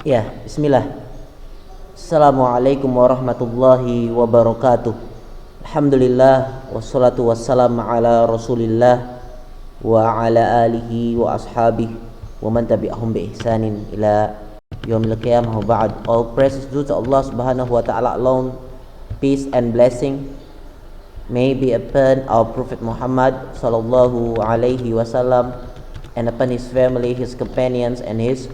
Ya, bismillah. Assalamualaikum warahmatullahi wabarakatuh. Alhamdulillah wassalatu wassalamu ala Rasulillah wa ala alihi wa ashabihi wa man tabi'ahum bi ihsanin ila yaumil qiyamah wa ba'd. All praise is due to Allah Subhanahu wa ta'ala alone. Peace and blessing may be upon our Prophet Muhammad sallallahu alaihi wasallam and upon his family, his companions and his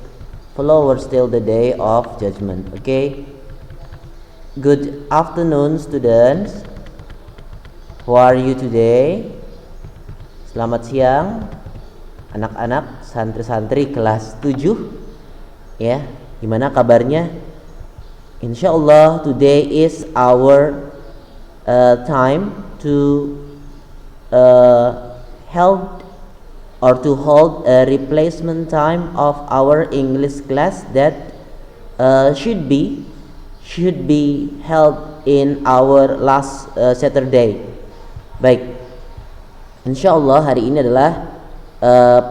followers till the day of judgment. Okay. Good afternoon, students. How are you today? Selamat siang, anak-anak santri-santri kelas 7. Ya, gimana kabarnya? Insyaallah today is our time to help or to hold a replacement time of our English class that should be held in our last Saturday. Baik, insyaallah hari ini adalah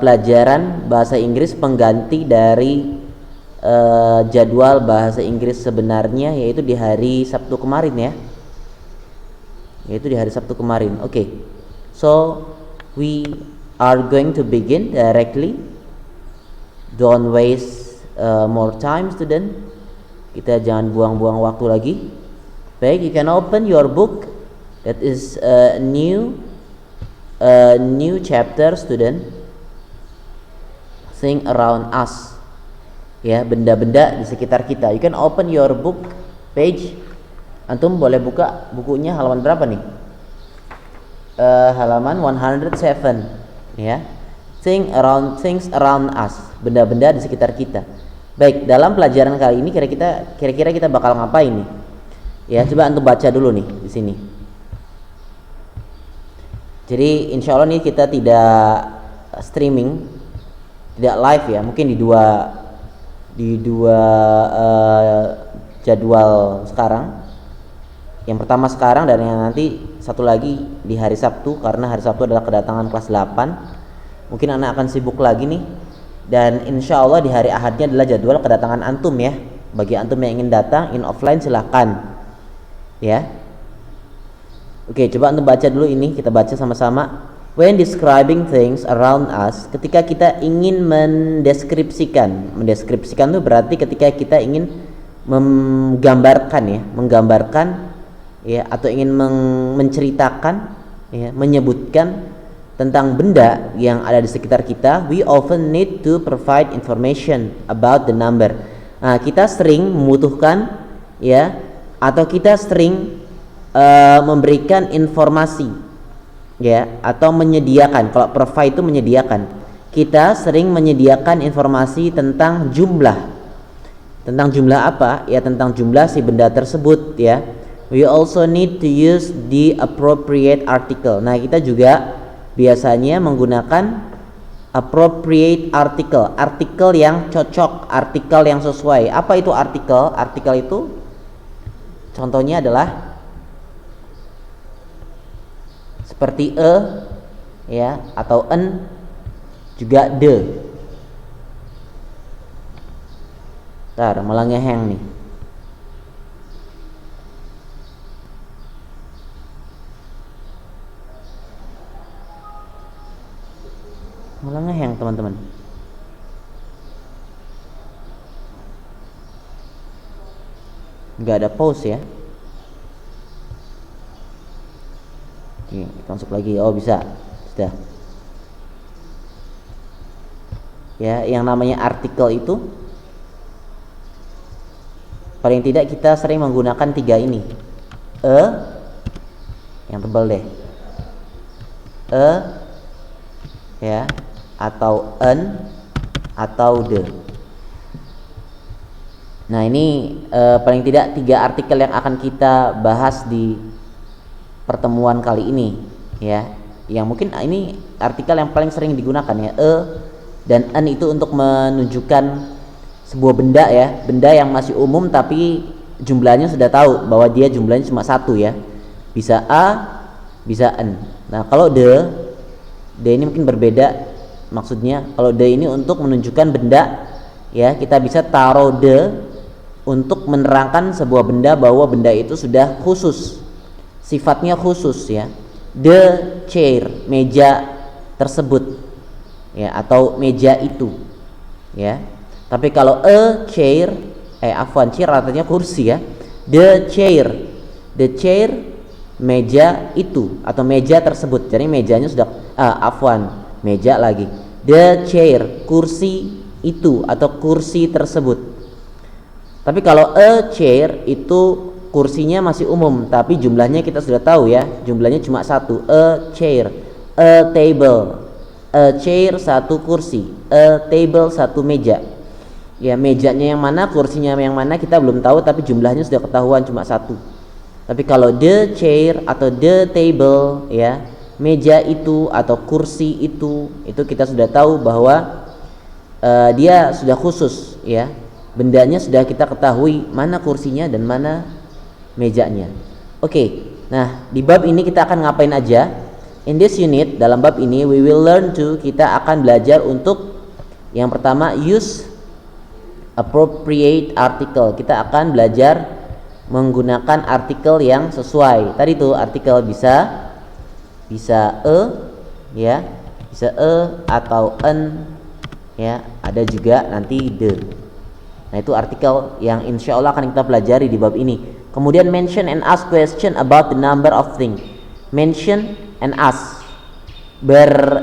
pelajaran bahasa Inggris pengganti dari jadwal bahasa Inggris sebenarnya, yaitu di hari Sabtu kemarin ya. Okay, so we are going to begin directly. Don't waste more time, student. Kita jangan buang-buang waktu lagi. Baik, you can open your book. That is a new chapter, student. Thing around us. Ya, benda-benda di sekitar kita. You can open your book page. Antum boleh buka bukunya halaman berapa nih? Halaman 107. Ya, things around us, benda-benda di sekitar kita. Baik, dalam pelajaran kali ini kira-kira kita bakal ngapain nih? Ya, coba antum baca dulu nih di sini. Jadi insya Allah nih kita tidak streaming, tidak live ya, mungkin di dua jadwal sekarang. Yang pertama sekarang dan yang nanti satu lagi di hari Sabtu, karena hari Sabtu adalah kedatangan kelas 8. Mungkin anak akan sibuk lagi nih. Dan insya Allah di hari Ahadnya adalah jadwal kedatangan antum ya. Bagi antum yang ingin datang in offline silahkan ya. Oke, coba antum baca dulu ini, kita baca sama-sama. When describing things around us, ketika kita ingin mendeskripsikan itu berarti ketika kita ingin menggambarkan ya, atau ingin menceritakan ya, menyebutkan tentang benda yang ada di sekitar kita, we often need to provide information about the number. Nah, kita sering membutuhkan ya, atau kita sering memberikan informasi ya, atau menyediakan. Kalau provide itu menyediakan. Kita sering menyediakan informasi tentang jumlah. Tentang jumlah apa? Ya, tentang jumlah si benda tersebut ya. We also need to use the appropriate article. Nah, kita juga biasanya menggunakan appropriate article, artikel yang cocok, artikel yang sesuai. Apa itu artikel? Artikel itu contohnya adalah seperti ya, atau an, juga the. Ntar malah ngeheng nih. Malah ngeheng teman-teman. Nggak ada pause ya. Oke, kita masuk lagi. Oh, bisa. Sudah. Ya, yang namanya artikel itu paling tidak kita sering menggunakan 3 ini. Yang tebal deh. Ya, atau an, atau the. Nah, ini paling tidak 3 artikel yang akan kita bahas di pertemuan kali ini ya. Yang mungkin ini artikel yang paling sering digunakan ya. Dan an itu untuk menunjukkan sebuah benda ya, benda yang masih umum tapi jumlahnya sudah tahu bahwa dia jumlahnya cuma 1 ya. Bisa a, bisa an. Nah, kalau the ini mungkin berbeda maksudnya. Kalau the ini untuk menunjukkan benda ya, kita bisa taruh the untuk menerangkan sebuah benda bahwa benda itu sudah khusus, sifatnya khusus ya. The chair, meja tersebut ya, atau meja itu ya. Tapi kalau a chair, chair artinya kursi ya. The chair meja itu atau meja tersebut. Jadi mejanya sudah meja lagi. The chair, kursi itu atau kursi tersebut. Tapi kalau a chair itu kursinya masih umum, tapi jumlahnya kita sudah tahu ya, jumlahnya cuma satu. A chair, a table. A chair satu kursi, a table satu meja. Ya, mejanya yang mana, kursinya yang mana kita belum tahu, tapi jumlahnya sudah ketahuan cuma satu. Tapi kalau the chair atau the table ya, meja itu atau kursi itu kita sudah tahu bahwa dia sudah khusus ya. Bendanya sudah kita ketahui mana kursinya dan mana mejanya. Oke. Nah, di bab ini kita akan ngapain aja? In this unit, dalam bab ini we will learn to, kita akan belajar untuk yang pertama use appropriate article. Kita akan belajar menggunakan artikel yang sesuai. Tadi tuh artikel bisa ya, bisa atau an ya, ada juga nanti the. Nah, itu artikel yang insya Allah akan kita pelajari di bab ini. Kemudian mention and ask question about the number of things. Mention and ask,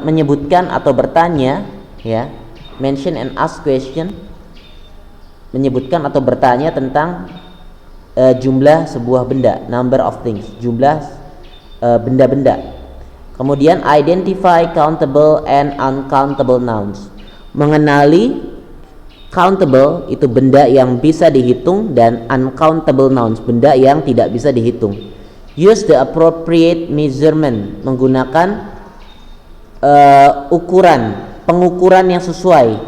menyebutkan atau bertanya ya. Mention and ask question, menyebutkan atau bertanya tentang jumlah sebuah benda, number of things, jumlah benda-benda. Kemudian identify countable and uncountable nouns, mengenali countable itu benda yang bisa dihitung dan uncountable nouns, benda yang tidak bisa dihitung. Use the appropriate measurement, menggunakan pengukuran yang sesuai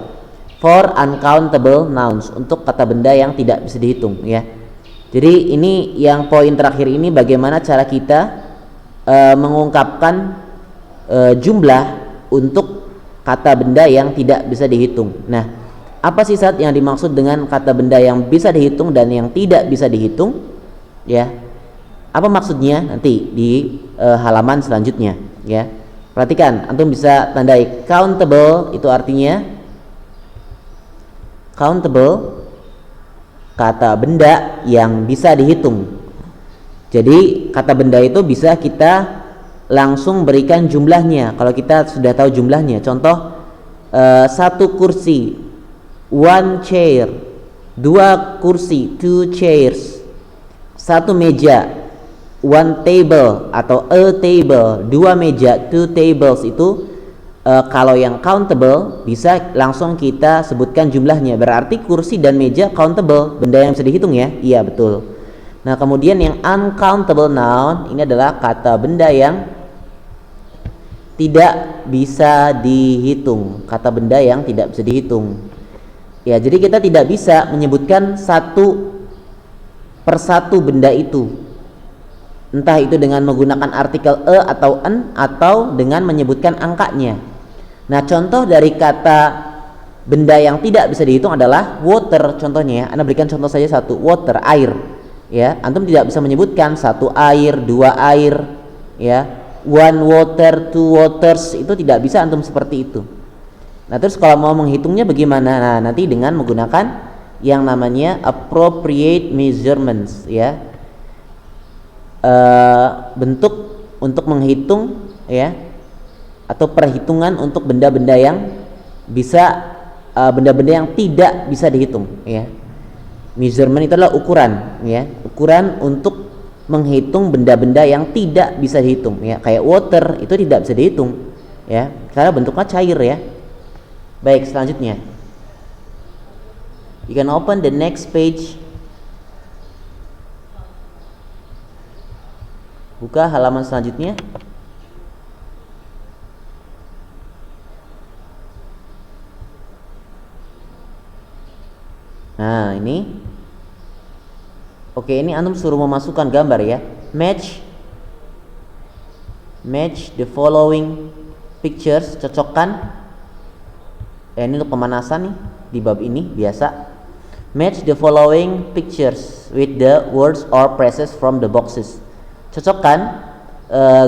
for uncountable nouns, untuk kata benda yang tidak bisa dihitung ya. Jadi ini yang poin terakhir ini, bagaimana cara kita mengungkapkan jumlah untuk kata benda yang tidak bisa dihitung. Nah, apa sih saat yang dimaksud dengan kata benda yang bisa dihitung dan yang tidak bisa dihitung ya? Apa maksudnya nanti di halaman selanjutnya ya. Perhatikan, antum bisa tandai countable, itu artinya countable, kata benda yang bisa dihitung. Jadi kata benda itu bisa kita langsung berikan jumlahnya kalau kita sudah tahu jumlahnya. Contoh, satu kursi, one chair, dua kursi, two chairs, satu meja, one table atau a table, dua meja, two tables. Itu kalau yang countable bisa langsung kita sebutkan jumlahnya. Berarti kursi dan meja countable, benda yang bisa dihitung ya. Iya, betul. Nah, kemudian yang uncountable noun ini adalah kata benda yang tidak bisa dihitung, kata benda yang tidak bisa dihitung. Ya, jadi kita tidak bisa menyebutkan satu persatu benda itu, entah itu dengan menggunakan artikel atau an, atau dengan menyebutkan angkanya. Nah, contoh dari kata benda yang tidak bisa dihitung adalah water. Contohnya ya, Anda berikan contoh saja satu, water, air ya. Antum tidak bisa menyebutkan satu air, dua air ya, one water, two waters, itu tidak bisa antum seperti itu. Nah, terus kalau mau menghitungnya bagaimana? Nah, nanti dengan menggunakan yang namanya appropriate measurements ya, bentuk untuk menghitung ya, atau perhitungan untuk benda-benda yang bisa, benda-benda yang tidak bisa dihitung ya. Measurement itu adalah ukuran ya, ukuran untuk menghitung benda-benda yang tidak bisa dihitung ya. Kayak water itu tidak bisa dihitung ya, karena bentuknya cair ya. Baik, selanjutnya you can open the next page. Buka halaman selanjutnya. Nah, ini oke, ini antum suruh memasukkan gambar ya. Match the following pictures, cocokkan. Ini untuk pemanasan nih. di bab ini biasa. Match the following pictures with the words or phrases from the boxes. Cocokkan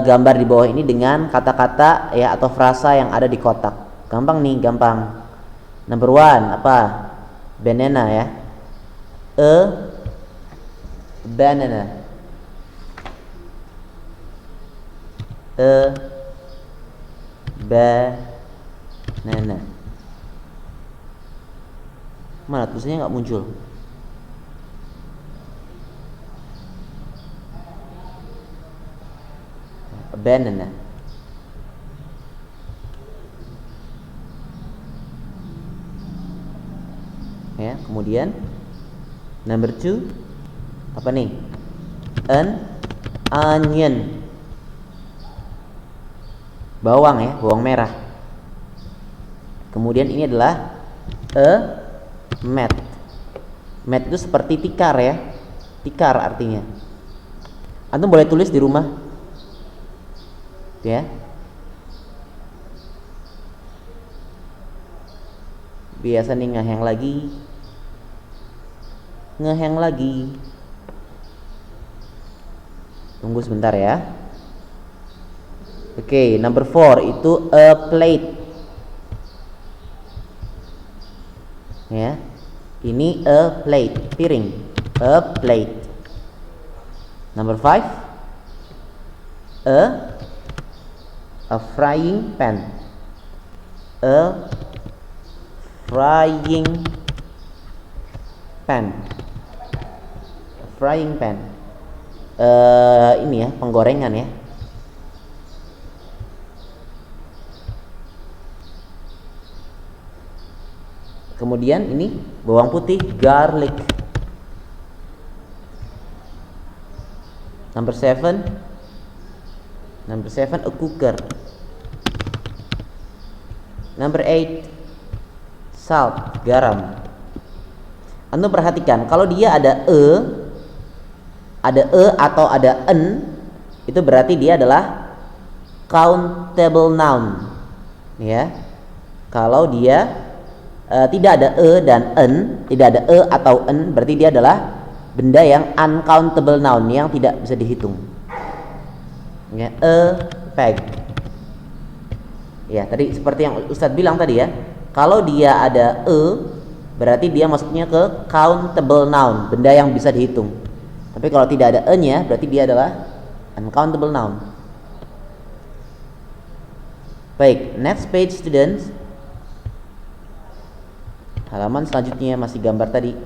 gambar di bawah ini dengan kata-kata ya atau frasa yang ada di kotak. Gampang nih, gampang. Number 1 apa? Banana ya. A banana. A banana. Mana tulisannya nggak muncul? A banana. Ya, kemudian number 2 apa nih? An onion. Bawang ya, bawang merah. Kemudian ini adalah a mat. Mat itu seperti tikar ya. Tikar artinya. Antum boleh tulis di rumah. Ya. Biasa nih ngehang lagi. Tunggu sebentar ya. Oke, number 4 itu a plate. Ya. Ini a plate, piring. A plate. Number 5 a frying pan. A frying pan. A frying pan. Ini ya, penggorengan ya. Kemudian ini bawang putih, garlic. Number 7 a cooker. Number 8 salt, garam. Anda perhatikan kalau dia ada atau ada en, itu berarti dia adalah countable noun. Ya. Kalau dia tidak ada dan en, tidak ada atau en, berarti dia adalah benda yang uncountable noun, yang tidak bisa dihitung. Ya, a peg. Ya, tadi seperti yang Ustadz bilang tadi ya. Kalau dia ada berarti dia masuknya ke countable noun, benda yang bisa dihitung. Tapi kalau tidak ada e-nya, berarti dia adalah uncountable noun. Baik, next page students. Halaman selanjutnya masih gambar tadi.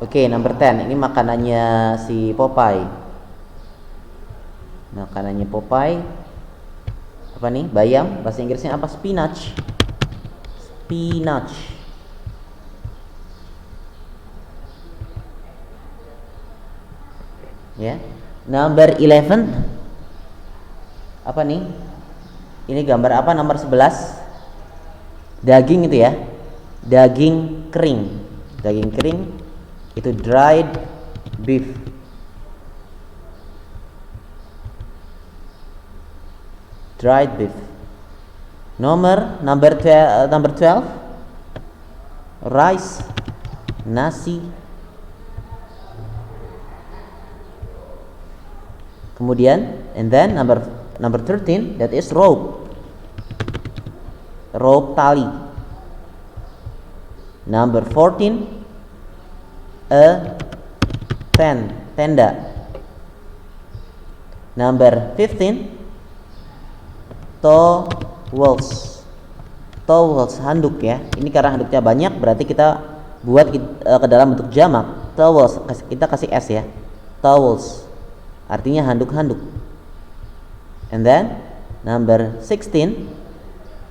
Oke, number 10. Ini makanannya si Popeye. Makanannya Popeye apa nih? Bayam. Bahasa Inggrisnya apa? Spinach. Spinach. Ya. Number 11 apa nih? Ini gambar apa? Nomor 11 daging itu ya, daging kering. Daging kering itu dried beef. Dried beef. Number 12 rice, nasi. Kemudian and then number 13 that is rope tali. Number 14 a tent, tenda. Number 15 towels, handuk ya. Ini karena handuknya banyak berarti kita buat ke dalam bentuk jamak. Towels, kita kasih s ya. Towels artinya handuk-handuk. And then number 16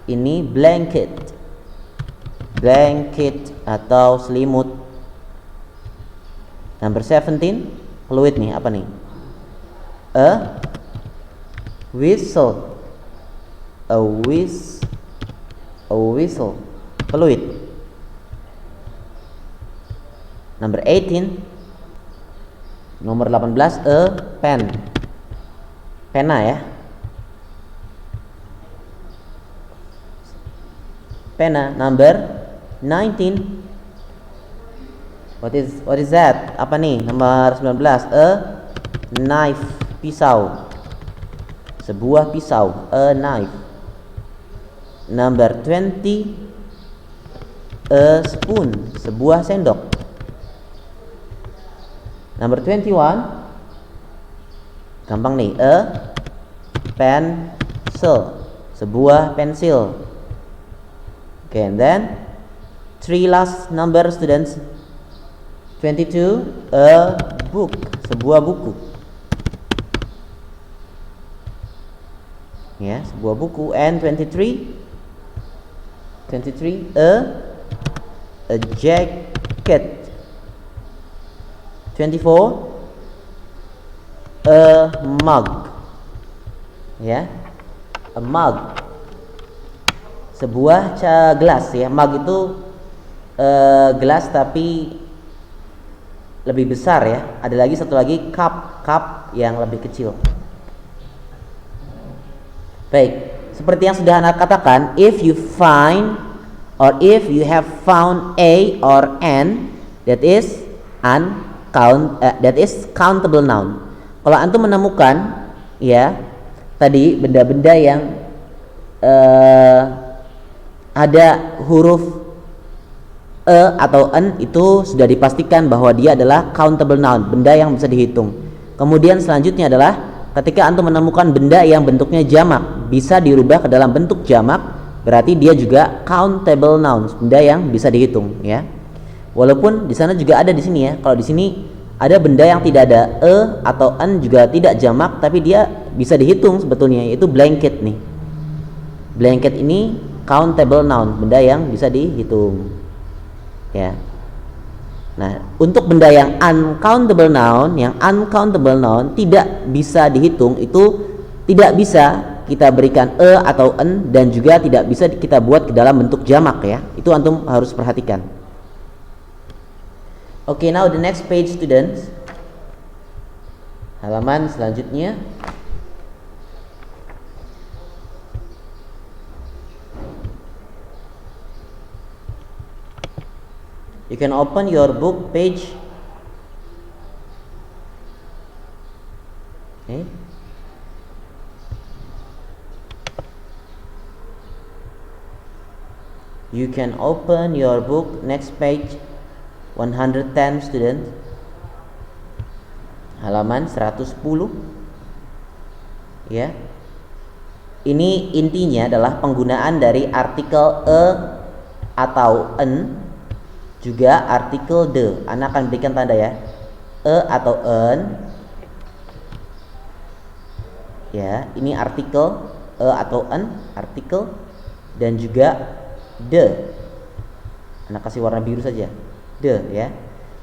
ini blanket atau selimut. Number 17 fluid nih, apa nih? A whistle, fluid. Number 18 nomor 18 a pen, Pena ya. Pena number 19. What is that? Apa nih? Nomor 19. A knife, pisau. Sebuah pisau, a knife. Number 20. A spoon, sebuah sendok. Number 21. Gampang nih, a pencil, sebuah pensil. Okay, and then 3 last number students. 22. A book, sebuah buku. Ya, sebuah buku. And 23. A jacket. 24. A mug. Ya, a mug, sebuah gelas ya. Mug itu gelas tapi lebih besar ya. Ada lagi satu lagi cup yang lebih kecil. Baik, seperti yang sudah Anda katakan, if you find or if you have found a or an, that is countable noun. Kalau antum menemukan ya tadi benda-benda yang ada huruf e atau n, itu sudah dipastikan bahwa dia adalah countable noun, benda yang bisa dihitung. Kemudian selanjutnya adalah ketika antum menemukan benda yang bentuknya jamak, bisa dirubah ke dalam bentuk jamak, berarti dia juga countable noun, benda yang bisa dihitung ya. Walaupun di sana juga ada di sini ya. Kalau di sini ada benda yang tidak ada e atau n, juga tidak jamak, tapi dia bisa dihitung sebetulnya, yaitu blanket nih. Blanket ini countable noun, benda yang bisa dihitung ya. Nah, untuk benda yang uncountable noun tidak bisa dihitung, itu tidak bisa kita berikan e atau n, dan juga tidak bisa kita buat ke dalam bentuk jamak ya. Itu antum harus perhatikan. Okay, now the next page students. Halaman selanjutnya. You can open your book page. Okay. You can open your book next page 110 student. Halaman 110. Ya. Ini intinya adalah penggunaan dari artikel e atau n, juga artikel the. Anda akan berikan tanda ya, e atau n. Ya, ini artikel e atau n, artikel, dan juga the. Anda kasih warna biru saja, the ya.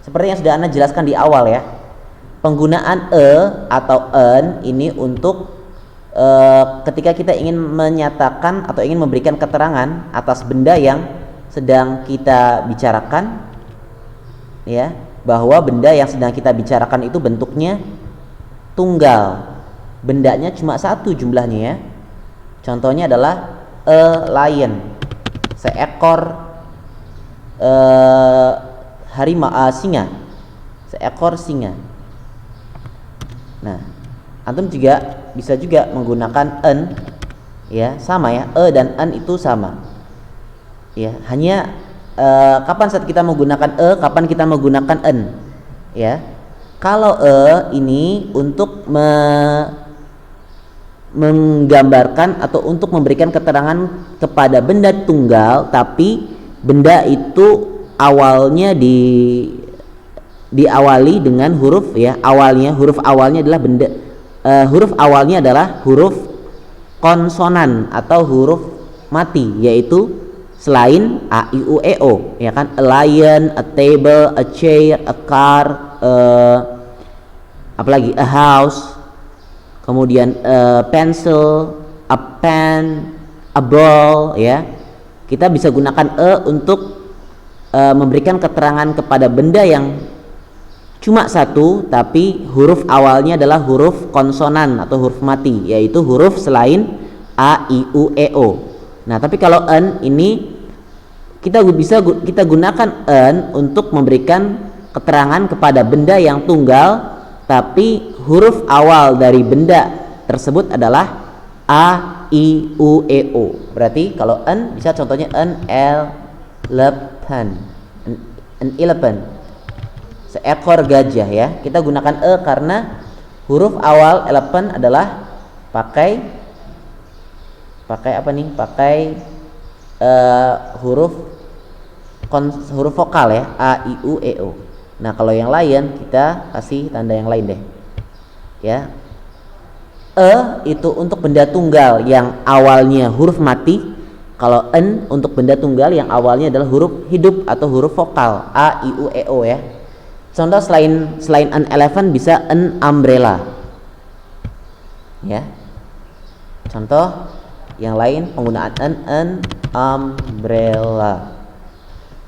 Seperti yang sudah Anda jelaskan di awal ya, penggunaan e atau n ini untuk ketika kita ingin menyatakan atau ingin memberikan keterangan atas benda yang sedang kita bicarakan ya, bahwa benda yang sedang kita bicarakan itu bentuknya tunggal, bendanya cuma satu jumlahnya ya. Contohnya adalah a lion, seekor singa, seekor singa. Nah, antum juga bisa juga menggunakan n ya, sama ya, e dan n itu sama ya. Hanya kapan saat kita menggunakan e, kapan kita menggunakan n ya. Kalau e ini untuk menggambarkan atau untuk memberikan keterangan kepada benda tunggal, tapi benda itu awalnya diawali dengan huruf ya, huruf awalnya adalah huruf awalnya adalah huruf konsonan atau huruf mati, yaitu selain a, i, u, e, o ya kan. A lion, a table, a chair, a car, apalagi a house, kemudian a pencil, a pen, a ball ya. Kita bisa gunakan e untuk memberikan keterangan kepada benda yang cuma satu, tapi huruf awalnya adalah huruf konsonan atau huruf mati, yaitu huruf selain a, i, u, e, o. Nah, tapi kalau en ini kita gunakan en untuk memberikan keterangan kepada benda yang tunggal, tapi huruf awal dari benda tersebut adalah a, i, u, e, o. Berarti kalau en bisa contohnya an elephant, seekor gajah ya. Kita gunakan e karena huruf awal elephant adalah pakai apa nih? Pakai huruf vokal ya, a, i, u, e, o. Nah, kalau yang lain kita kasih tanda yang lain deh. Ya. Itu untuk benda tunggal yang awalnya huruf mati. Kalau en untuk benda tunggal yang awalnya adalah huruf hidup atau huruf vokal a, i, u, e, o ya. Contoh selain an elephant bisa an umbrella. Ya. Contoh yang lain penggunaan an umbrella.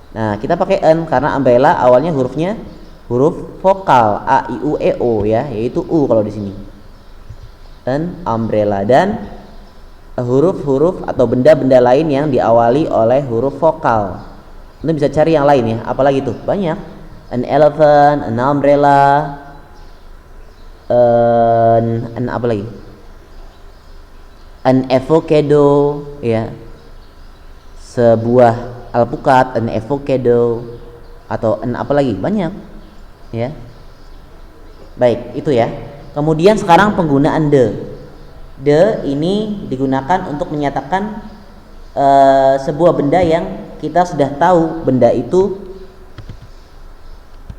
Nah, kita pakai en karena umbrella awalnya hurufnya huruf vokal a, i, u, e, o ya, yaitu u kalau di sini. An umbrella. Dan huruf-huruf atau benda-benda lain yang diawali oleh huruf vokal. Anda bisa cari yang lain ya, apalagi tuh banyak. An elephant, an umbrella, an apa lagi? An avocado ya. Sebuah alpukat, an avocado, atau an apa lagi? Banyak ya. Baik, itu ya. Kemudian sekarang penggunaan the. The ini digunakan untuk menyatakan sebuah benda yang kita sudah tahu benda itu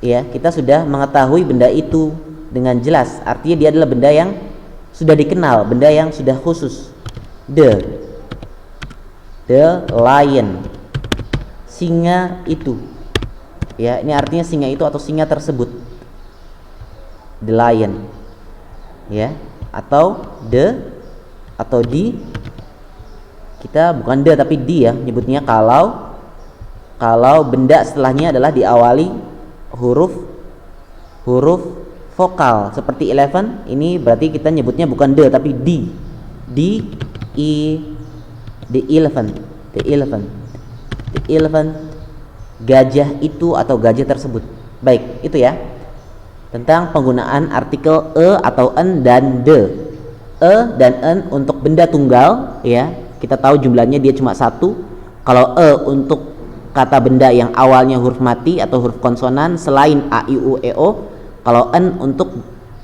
ya, kita sudah mengetahui benda itu dengan jelas. Artinya dia adalah benda yang sudah dikenal, benda yang sudah khusus. The lion, singa itu ya, ini artinya singa itu atau singa tersebut. The lion ya, atau the atau di, kita bukan the tapi di ya nyebutnya kalau benda setelahnya adalah diawali huruf vokal seperti elephant. Ini berarti kita nyebutnya bukan the tapi di, the elephant, gajah itu atau gajah tersebut. Baik, itu ya tentang penggunaan artikel atau en dan the. Dan en untuk benda tunggal ya, kita tahu jumlahnya dia cuma satu. Kalau untuk kata benda yang awalnya huruf mati atau huruf konsonan selain a, i, u, e, o. Kalau en untuk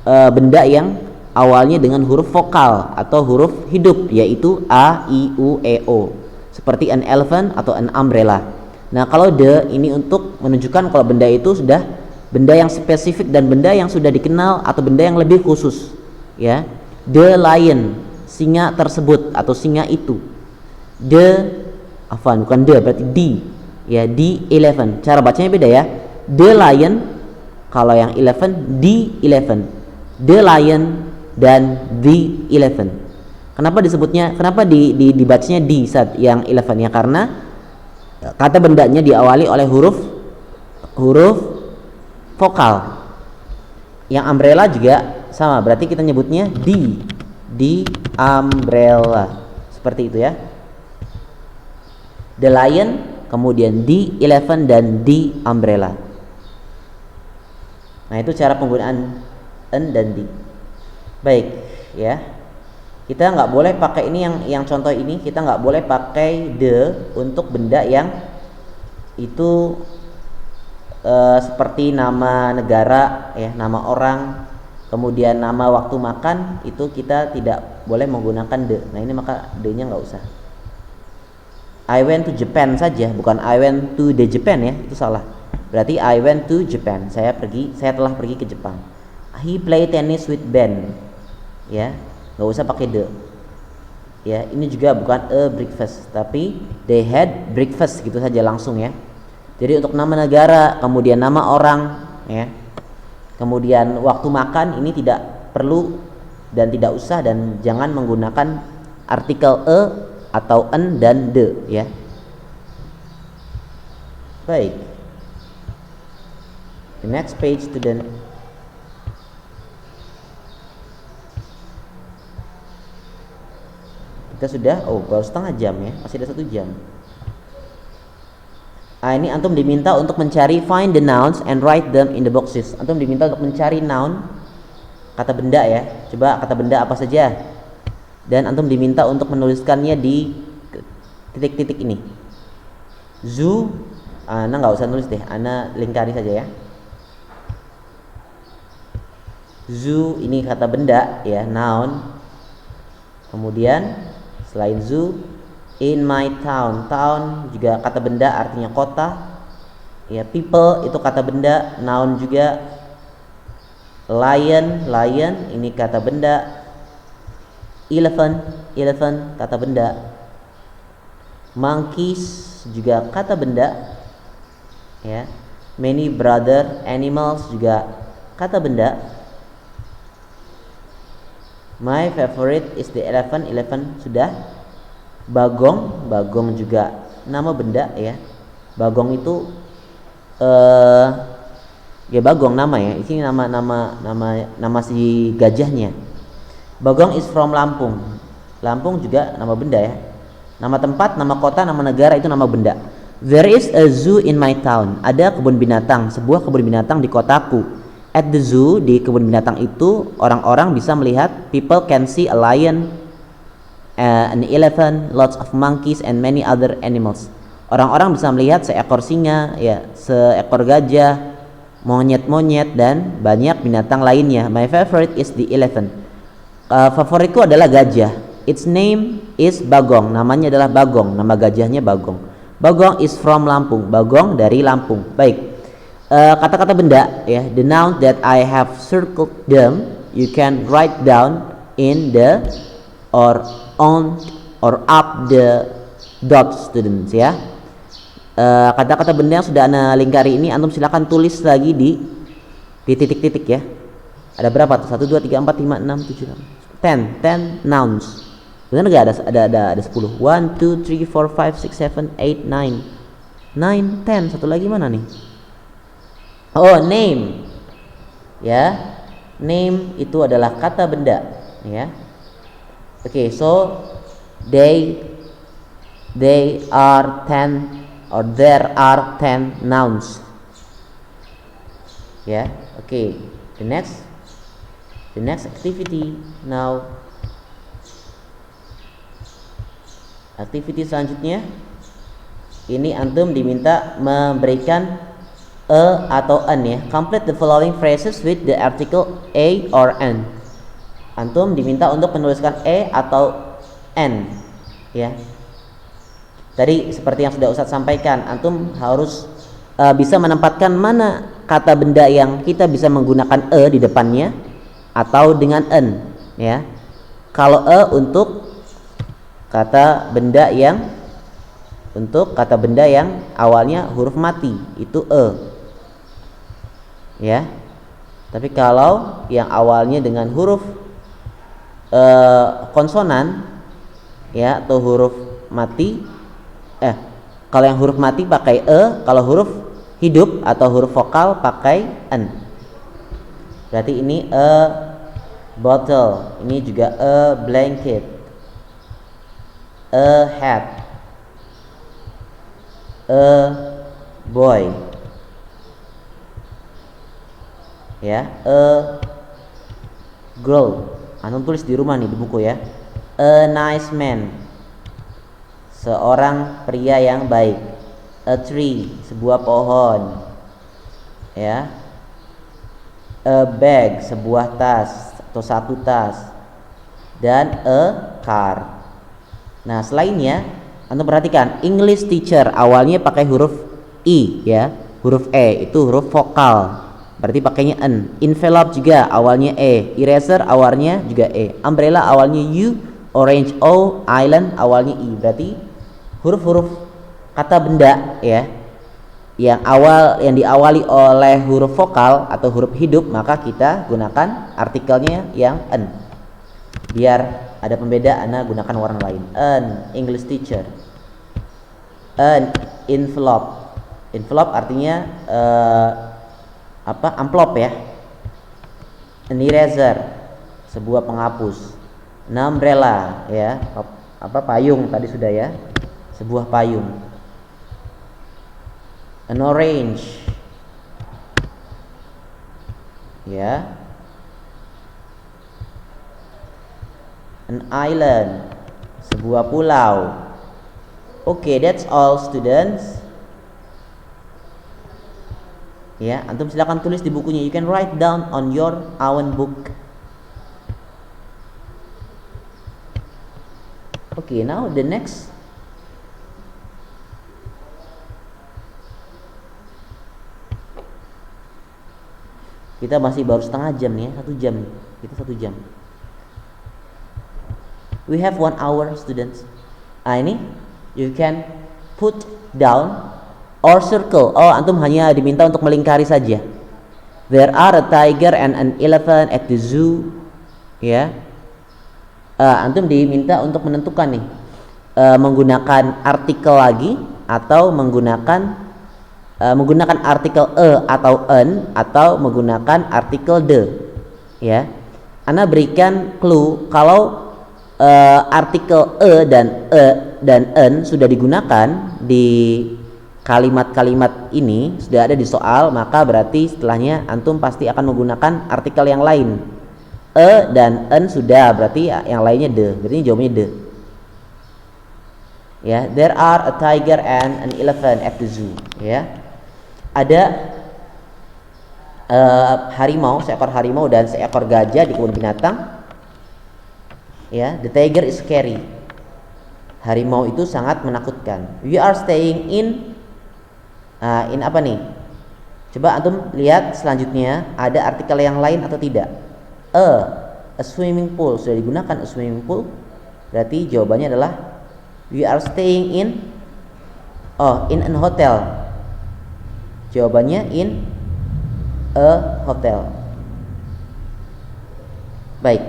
benda yang awalnya dengan huruf vokal atau huruf hidup, yaitu a, i, u, e, o, seperti an elephant atau an umbrella. Nah, kalau the ini untuk menunjukkan kalau benda itu sudah benda yang spesifik dan benda yang sudah dikenal atau benda yang lebih khusus ya. The lion, singa tersebut atau singa itu. Bukan the, berarti di ya, the elephant. Cara bacanya beda ya. The lion, kalau yang elephant, the elephant. The lion dan the elephant. Kenapa disebutnya, kenapa dibacanya di saat yang elephant ya? Karena kata bendanya diawali oleh huruf vokal. Yang umbrella juga sama, berarti kita nyebutnya di umbrella, seperti itu ya. The lion, kemudian the elephant dan the umbrella. Nah, itu cara penggunaan en dan di. Baik ya, kita nggak boleh pakai ini yang contoh ini, kita nggak boleh pakai the untuk benda yang itu seperti nama negara ya, nama orang, kemudian nama waktu makan, itu kita tidak boleh menggunakan the. Nah, ini maka the-nya nggak usah. I went to Japan saja, bukan I went to the Japan ya, itu salah. Berarti I went to Japan, saya telah pergi ke Jepang. He play tennis with Ben ya, nggak usah pakai the ya. Ini juga bukan a breakfast, tapi they had breakfast gitu saja langsung ya. Jadi untuk nama negara, kemudian nama orang ya, kemudian waktu makan, ini tidak perlu dan tidak usah, dan jangan menggunakan artikel atau en dan the ya. Baik. The next page, student. Kita sudah, baru setengah jam ya, masih ada 1 jam. Ini antum diminta untuk mencari find the nouns and write them in the boxes. Antum diminta untuk mencari noun, kata benda ya. Coba kata benda apa saja. Dan antum diminta untuk menuliskannya di titik-titik ini. Zoo, ana nggak usah nulis deh, ana lingkari saja ya. Zoo ini kata benda ya, noun. Kemudian selain zoo, in my town, town juga kata benda artinya kota. Ya, people itu kata benda, noun juga. Lion, lion ini kata benda. Elephant, elephant kata benda. Monkeys juga kata benda. Ya. Many brother, animals juga kata benda. My favorite is the elephant, elephant sudah. Bagong, bagong juga nama benda ya. Bagong itu ya bagong nama ya. Ini nama si gajahnya. Bagong is from Lampung. Lampung juga nama benda ya. Nama tempat, nama kota, nama negara itu nama benda. There is a zoo in my town. Ada kebun binatang, sebuah kebun binatang di kotaku. At the zoo, di kebun binatang itu orang-orang bisa melihat, people can see a lion, an elephant, lots of monkeys and many other animals. Orang-orang bisa melihat seekor singa, ya, seekor gajah, monyet-monyet dan banyak binatang lainnya. My favorite is the elephant. Favoritku adalah gajah. Its name is Bagong. Namanya adalah Bagong. Nama gajahnya Bagong. Bagong is from Lampung. Bagong dari Lampung. Baik. Kata-kata benda ya, the noun that I have circled them, you can write down in the or on or up the dot, students ya. Kata-kata benda yang sudah ana lingkari ini antum silakan tulis lagi di titik-titik ya. Ada berapa tuh? 1 2 3 4 5 6 7 10 nouns. Benar enggak ada 10. 1 2 3 4 5 6 7 8 9 10. Satu lagi mana nih? Oh, name. Ya. Name itu adalah kata benda, ya. Okay, so they are 10 or there are 10 nouns. Ya. Okay. The next activity now. Aktiviti selanjutnya ini antum diminta memberikan atau an ya. Complete the following phrases with the article a or an. Antum diminta untuk menuliskan atau n ya. Tadi seperti yang sudah Ustadz sampaikan, antum harus bisa menempatkan mana kata benda yang kita bisa menggunakan di depannya atau dengan n ya. Kalau untuk kata benda yang awalnya huruf mati itu ya. Tapi kalau yang awalnya dengan huruf konsonan ya atau huruf mati, kalau yang huruf mati pakai kalau huruf hidup atau huruf vokal pakai n. Berarti ini a bottle, ini juga a blanket, a hat, a boy. Ya, a girl. Antum tulis di rumah nih di buku ya. A nice man. Seorang pria yang baik. A tree, sebuah pohon. Ya. A bag, sebuah tas atau satu tas. Dan a car. Nah, selainnya antum perhatikan, English teacher awalnya pakai huruf I ya. Huruf E itu huruf vokal. Berarti pakainya n. Envelope juga awalnya e. Eraser awalnya juga e. Umbrella awalnya u. Orange o. Island awalnya i. Berarti huruf-huruf kata benda ya yang diawali oleh huruf vokal atau huruf hidup, maka kita gunakan artikelnya yang n. Biar ada pembedaan, gunakan warna lain. An English teacher. An envelope. Envelope artinya amplop ya. An eraser, sebuah penghapus. An umbrella ya, payung tadi sudah ya, sebuah payung. An orange ya. An island, sebuah pulau. Okay, that's all students. Ya, antum silakan tulis di bukunya. You can write down on your own book. Okay, now the next. Kita masih baru setengah jam nih ya, 1 jam. Kita 1 jam. We have 1 hour students. Ini you can put down or circle. Oh, antum hanya diminta untuk melingkari saja. There are a tiger and an elephant at the zoo. Ya. Antum diminta untuk menentukan nih, menggunakan artikel lagi atau menggunakan artikel atau an atau menggunakan artikel the. Ya. Ana berikan clue kalau artikel dan an sudah digunakan di kalimat-kalimat ini, sudah ada di soal, maka berarti setelahnya antum pasti akan menggunakan artikel yang lain. Dan an sudah, berarti yang lainnya the. Berarti jawabannya the. Ya, there are a tiger and an elephant at the zoo. Ya, ada seekor harimau dan seekor gajah di kebun binatang. Ya, the tiger is scary. Harimau itu sangat menakutkan. We are staying in apa nih? Coba antum lihat selanjutnya, ada artikel yang lain atau tidak? A swimming pool, sudah digunakan a swimming pool. Berarti jawabannya adalah we are staying in an hotel. Jawabannya in a hotel. Baik.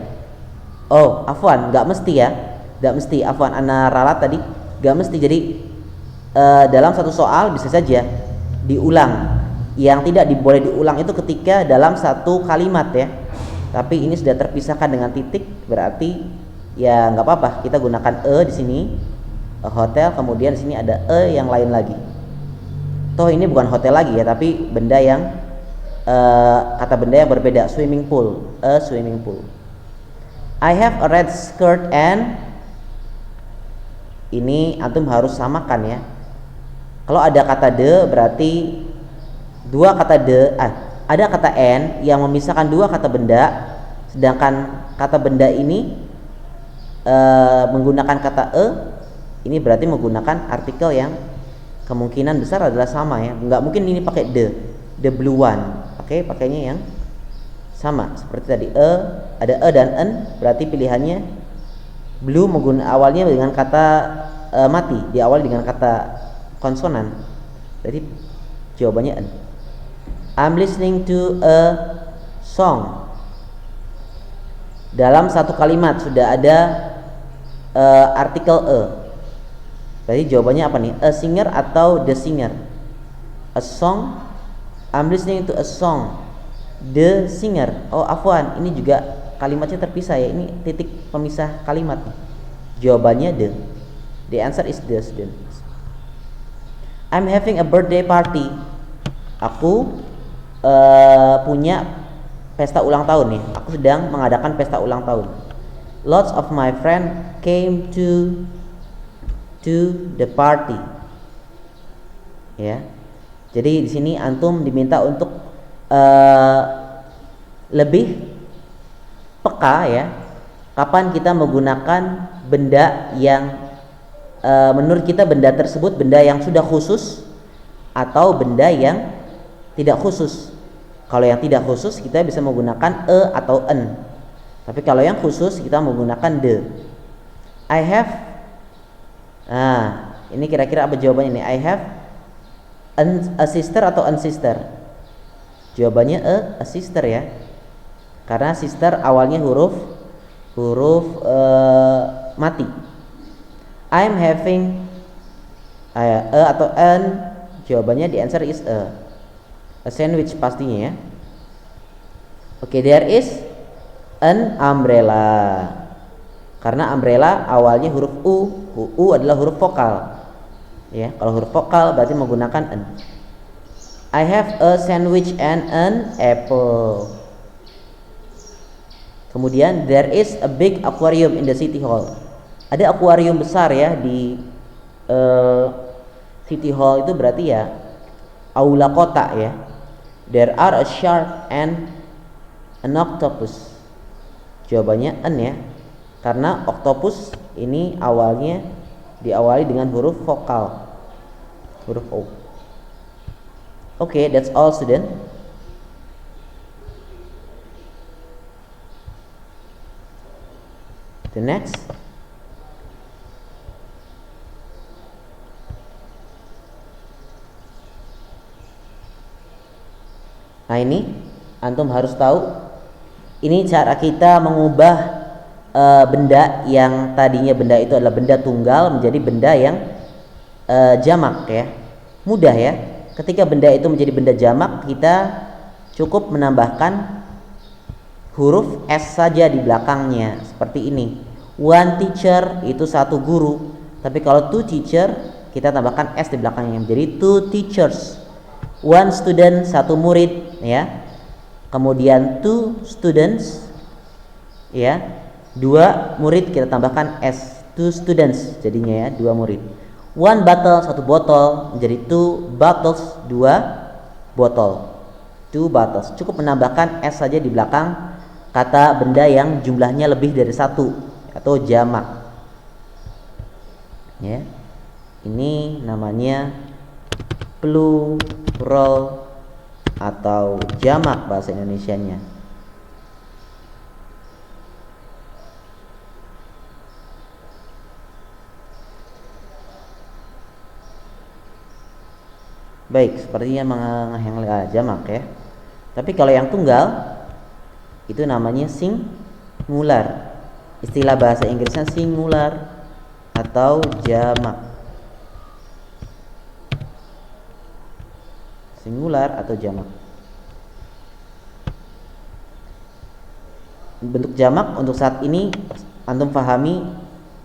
Oh, afwan, nggak mesti ya. Nggak mesti, afwan, ana ralat tadi. Nggak mesti, jadi dalam satu soal bisa saja diulang. Yang tidak boleh diulang itu ketika dalam satu kalimat ya. Tapi ini sudah terpisahkan dengan titik, berarti ya nggak apa-apa. Kita gunakan di sini, hotel, kemudian di sini ada yang lain lagi. Toh ini bukan hotel lagi ya, tapi benda yang kata benda yang berbeda. Swimming pool, a swimming pool. I have a red skirt and, ini antum harus samakan ya. Kalau ada kata the berarti dua kata the, ada kata and yang memisahkan dua kata benda, sedangkan kata benda ini menggunakan kata ini berarti menggunakan artikel yang kemungkinan besar adalah sama ya. Nggak mungkin ini pakai the blue one. Oke, pakainya yang sama seperti tadi. Ada dan an, berarti pilihannya blue awalnya dengan kata mati, diawali dengan kata konsonan. Jadi jawabannya an. I'm listening to a song. Dalam satu kalimat sudah ada artikel Berarti jawabannya apa nih? A singer atau the singer? A song. I'm listening to a song. The singer. Oh, afwan, ini juga kalimatnya terpisah ya. Ini titik pemisah kalimat. Jawabannya the. The answer is the students. I'm having a birthday party. Aku punya pesta ulang tahun nih. Aku sedang mengadakan pesta ulang tahun. Lots of my friend came to the party. Ya. Jadi di sini antum diminta untuk lebih peka ya. Kapan kita menggunakan benda yang menurut kita benda tersebut benda yang sudah khusus atau benda yang tidak khusus. Kalau yang tidak khusus kita bisa menggunakan atau an. Tapi kalau yang khusus kita menggunakan the. I have. Ini kira-kira apa jawabannya nih? I have a sister atau an sister? Jawabannya a sister ya. Karena sister awalnya huruf mati. I'm having atau an, jawabannya the answer is a sandwich pastinya ya. Oke, there is an umbrella. Karena umbrella awalnya huruf U. U adalah huruf vokal. Ya, kalau huruf vokal berarti menggunakan an. I have a sandwich and an apple. Kemudian there is a big aquarium in the city hall. Ada akuarium besar ya di city hall, itu berarti ya aula kota ya. There are a shark and an octopus. Jawabannya an ya. Karena octopus ini awalnya diawali dengan huruf vokal, huruf O. Okay, that's all student. The next. Nah ini antum harus tahu, ini cara kita mengubah benda yang tadinya benda itu adalah benda tunggal menjadi benda yang jamak ya. Mudah ya. Ketika benda itu menjadi benda jamak, kita cukup menambahkan huruf S saja di belakangnya seperti ini. One teacher itu satu guru, tapi kalau two teacher kita tambahkan S di belakangnya menjadi two teachers. One student satu murid ya. Kemudian two students ya. Dua murid kita tambahkan S, two students jadinya ya, dua murid. One bottle satu botol menjadi two bottles, dua botol. Two bottles. Cukup menambahkan S saja di belakang kata benda yang jumlahnya lebih dari satu atau jamak. Ya. Ini namanya plural atau jamak bahasa Indonesianya. Baik, sepertinya yang jamak ya. Tapi kalau yang tunggal itu namanya singular. Istilah bahasa Inggrisnya singular atau jamak. Singular atau jamak. Bentuk jamak untuk saat ini antum pahami,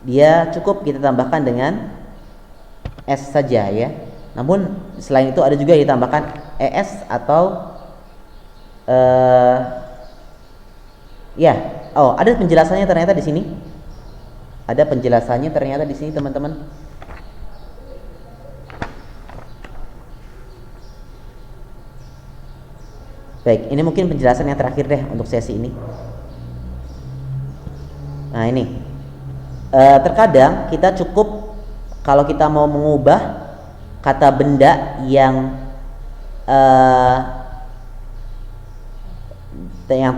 dia cukup kita tambahkan dengan S saja ya. Namun selain itu ada juga ditambahkan ES atau ya. Oh, ada penjelasannya ternyata di sini. Ada penjelasannya ternyata di sini teman-teman. Baik, ini mungkin penjelasan yang terakhir deh untuk sesi ini. Nah ini, terkadang kita cukup kalau kita mau mengubah kata benda yang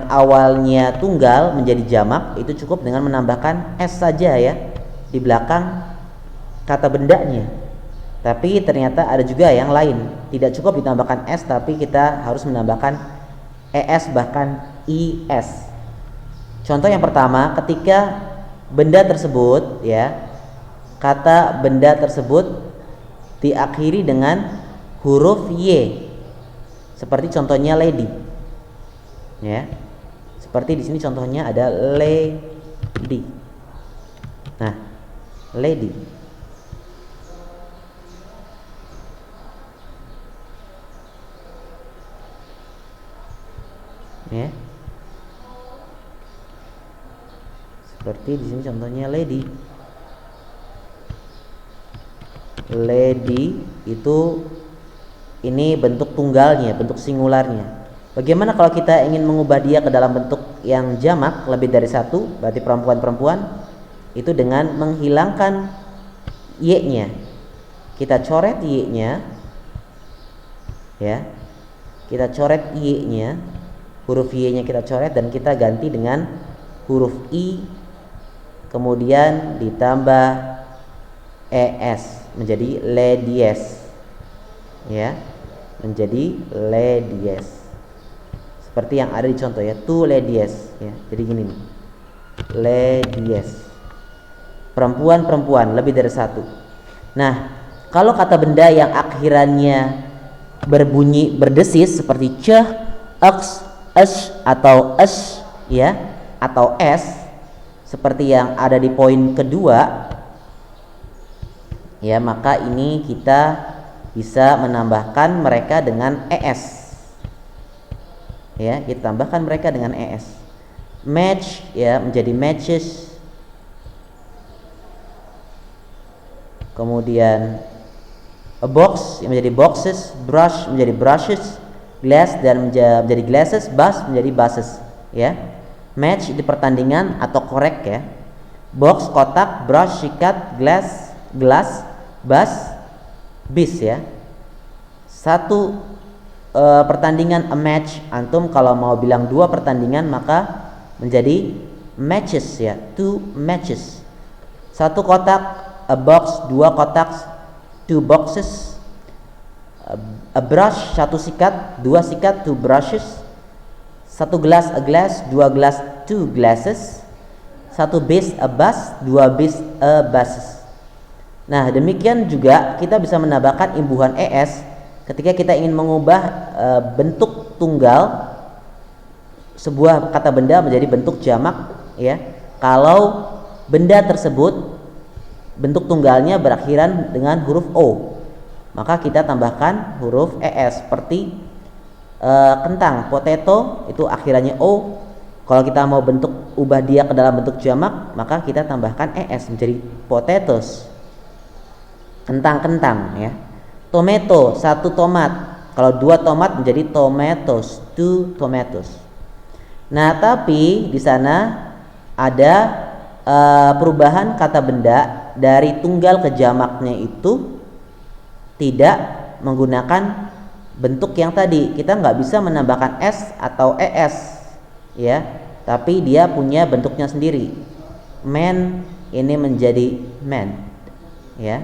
awalnya tunggal menjadi jamak, itu cukup dengan menambahkan S saja ya di belakang kata bendanya. Tapi ternyata ada juga yang lain, tidak cukup ditambahkan S tapi kita harus menambahkan ES bahkan IS. Contoh yang pertama, ketika benda tersebut ya, kata benda tersebut diakhiri dengan huruf Y. Seperti contohnya lady. Ya. Seperti di sini contohnya ada lady. Nah, lady. Ya. Seperti di sini contohnya lady. Lady itu ini bentuk tunggalnya, bentuk singularnya. Bagaimana kalau kita ingin mengubah dia ke dalam bentuk yang jamak lebih dari satu, berarti perempuan-perempuan, itu dengan menghilangkan Y-nya. Kita coret Y-nya ya. Kita coret Y-nya, huruf Y-nya kita coret dan kita ganti dengan huruf I, kemudian ditambah ES menjadi ladies ya, menjadi ladies seperti yang ada di contoh ya, two ladies ya. Jadi gini nih, ladies, perempuan-perempuan lebih dari satu. Nah, kalau kata benda yang akhirannya berbunyi berdesis seperti c, x, atau ya, atau s seperti yang ada di poin kedua ya, maka ini kita bisa menambahkan mereka dengan es ya, kita tambahkan mereka dengan es. Match ya menjadi matches, kemudian a box menjadi boxes, brush menjadi brushes, glass dan menjadi glasses, bus menjadi buses ya. Match di pertandingan atau korek ya. Box kotak, brush sikat, glass gelas, bus bis ya. Satu pertandingan a match, antum kalau mau bilang dua pertandingan maka menjadi matches ya, two matches. Satu kotak a box, dua kotak two boxes. A brush satu sikat, dua sikat two brushes. Satu gelas a glass, dua gelas two glasses. Satu bis a bus, dua bis a buses. Nah demikian juga kita bisa menambahkan imbuhan es ketika kita ingin mengubah bentuk tunggal sebuah kata benda menjadi bentuk jamak ya. Kalau benda tersebut bentuk tunggalnya berakhiran dengan huruf o, maka kita tambahkan huruf es seperti kentang, potato itu akhirannya o. Kalau kita mau ubah dia ke dalam bentuk jamak, maka kita tambahkan es menjadi potatoes, kentang-kentang ya. Tomato satu tomat, kalau dua tomat menjadi tomatoes, two tomatoes. Nah tapi di sana ada perubahan kata benda dari tunggal ke jamaknya itu tidak menggunakan bentuk yang tadi. Kita nggak bisa menambahkan s atau es ya, tapi dia punya bentuknya sendiri. Man ini menjadi man ya,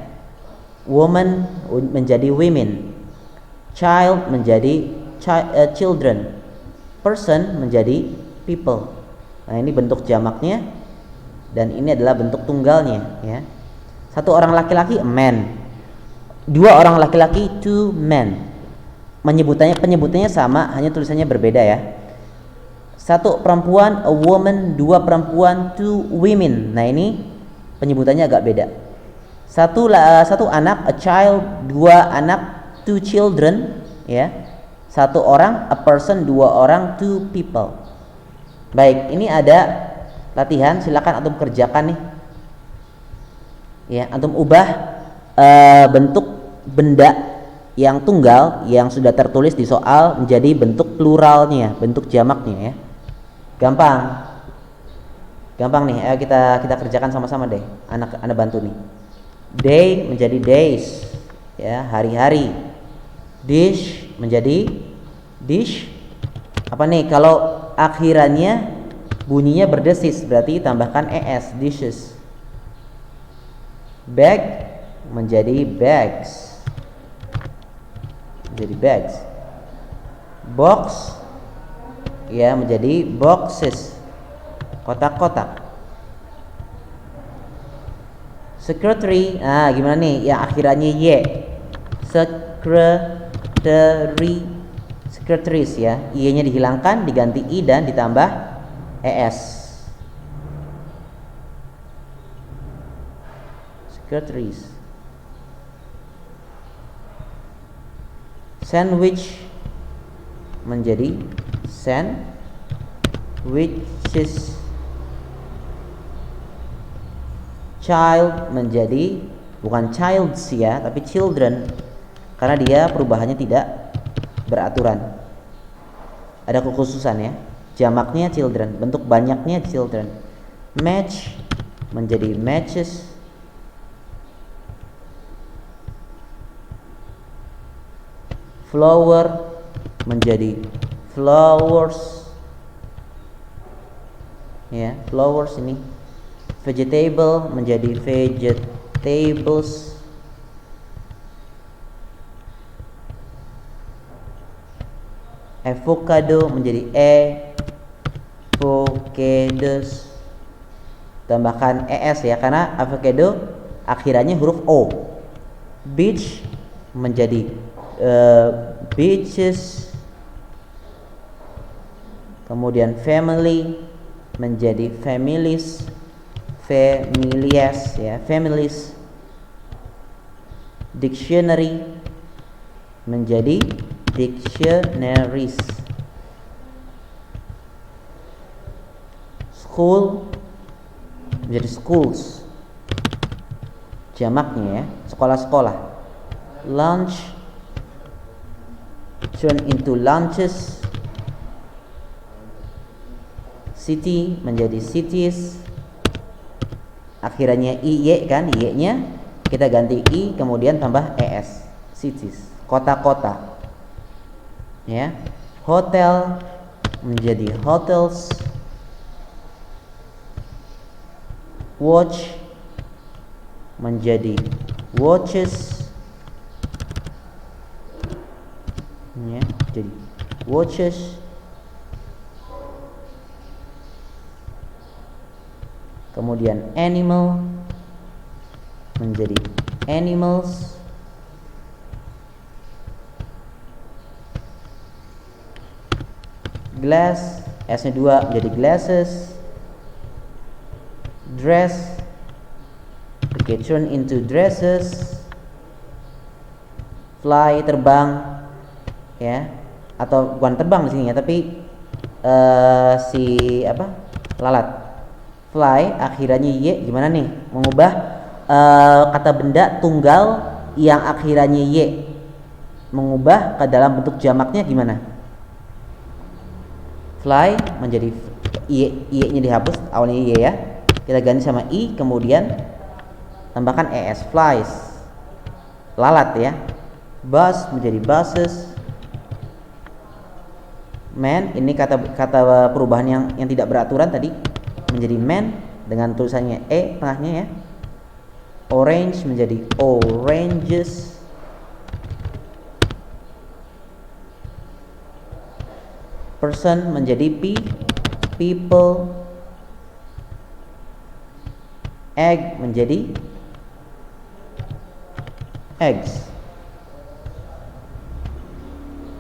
woman menjadi women, child menjadi children, person menjadi people. Nah ini bentuk jamaknya dan ini adalah bentuk tunggalnya ya. Satu orang laki-laki a man, dua orang laki-laki two men. Penyebutannya sama, hanya tulisannya berbeda ya. Satu perempuan a woman, dua perempuan two women. Nah ini penyebutannya agak beda. Satu anak a child, dua anak two children ya. Satu orang a person, dua orang two people. Baik, ini ada latihan, silakan antum kerjakan nih ya. Antum ubah bentuk benda yang tunggal yang sudah tertulis di soal menjadi bentuk pluralnya, bentuk jamaknya ya. Gampang nih, ayo kita kerjakan sama-sama deh. Anak bantu nih. Day menjadi days ya, hari-hari. Dish menjadi dish. Apa nih kalau akhirannya bunyinya berdesis, berarti tambahkan es, dishes. Bag menjadi bags, menjadi bags. Box ya menjadi boxes, kotak-kotak. Secretary, nah gimana nih yang akhirannya y? Secretary, secretaries ya, y-nya dihilangkan diganti i dan ditambah es. Secretaries. Sandwich menjadi sandwiches. Child menjadi bukan childs ya, tapi children, karena dia perubahannya tidak beraturan, ada kekhususan ya. Jamaknya children, bentuk banyaknya children. Match menjadi matches. Flower menjadi flowers ya, flowers ini. Vegetable menjadi vegetables. Avocado menjadi avocados. Tambahkan es ya, karena avocado akhirannya huruf o. Beach menjadi beaches. Kemudian family menjadi families, familias ya, families. Dictionary menjadi dictionaries. School menjadi schools, jamaknya ya, sekolah-sekolah. Lunch turn into lunches. City menjadi cities, akhirannya iy kan, y-nya kita ganti i kemudian tambah es, cities, kota-kota ya. Hotel menjadi hotels. Watch menjadi watches ya, jadi watches. Kemudian animal menjadi animals. Glass, S-nya 2 menjadi glasses. Dress, okay, turn into dresses. Fly, terbang ya, atau bukan terbang di sini ya, tapi si apa, lalat. Fly akhirannya y, gimana nih mengubah kata benda tunggal yang akhirannya y, mengubah ke dalam bentuk jamaknya gimana? Fly menjadi y-nya dihapus, awalnya y ya, kita ganti sama i kemudian tambahkan es, flies, lalat ya. Bus menjadi buses. Man, ini kata perubahan yang tidak beraturan tadi, menjadi man dengan tulisannya e tengahnya ya. Orange menjadi oranges. Person menjadi people. Egg menjadi eggs.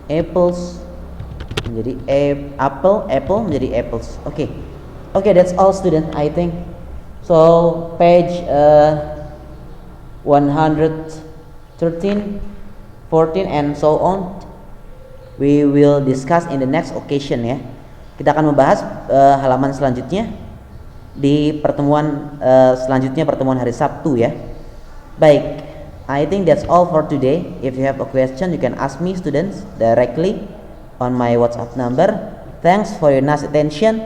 Apples menjadi apple menjadi apples. Okay, that's all student, I think. So page 113, 14 and so on we will discuss in the next occasion ya. Kita akan membahas halaman selanjutnya di pertemuan selanjutnya, pertemuan hari Sabtu ya. Baik, I think that's all for today. If you have a question, you can ask me students directly on my WhatsApp number. Thanks for your nice attention.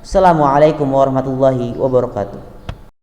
Assalamualaikum warahmatullahi wabarakatuh.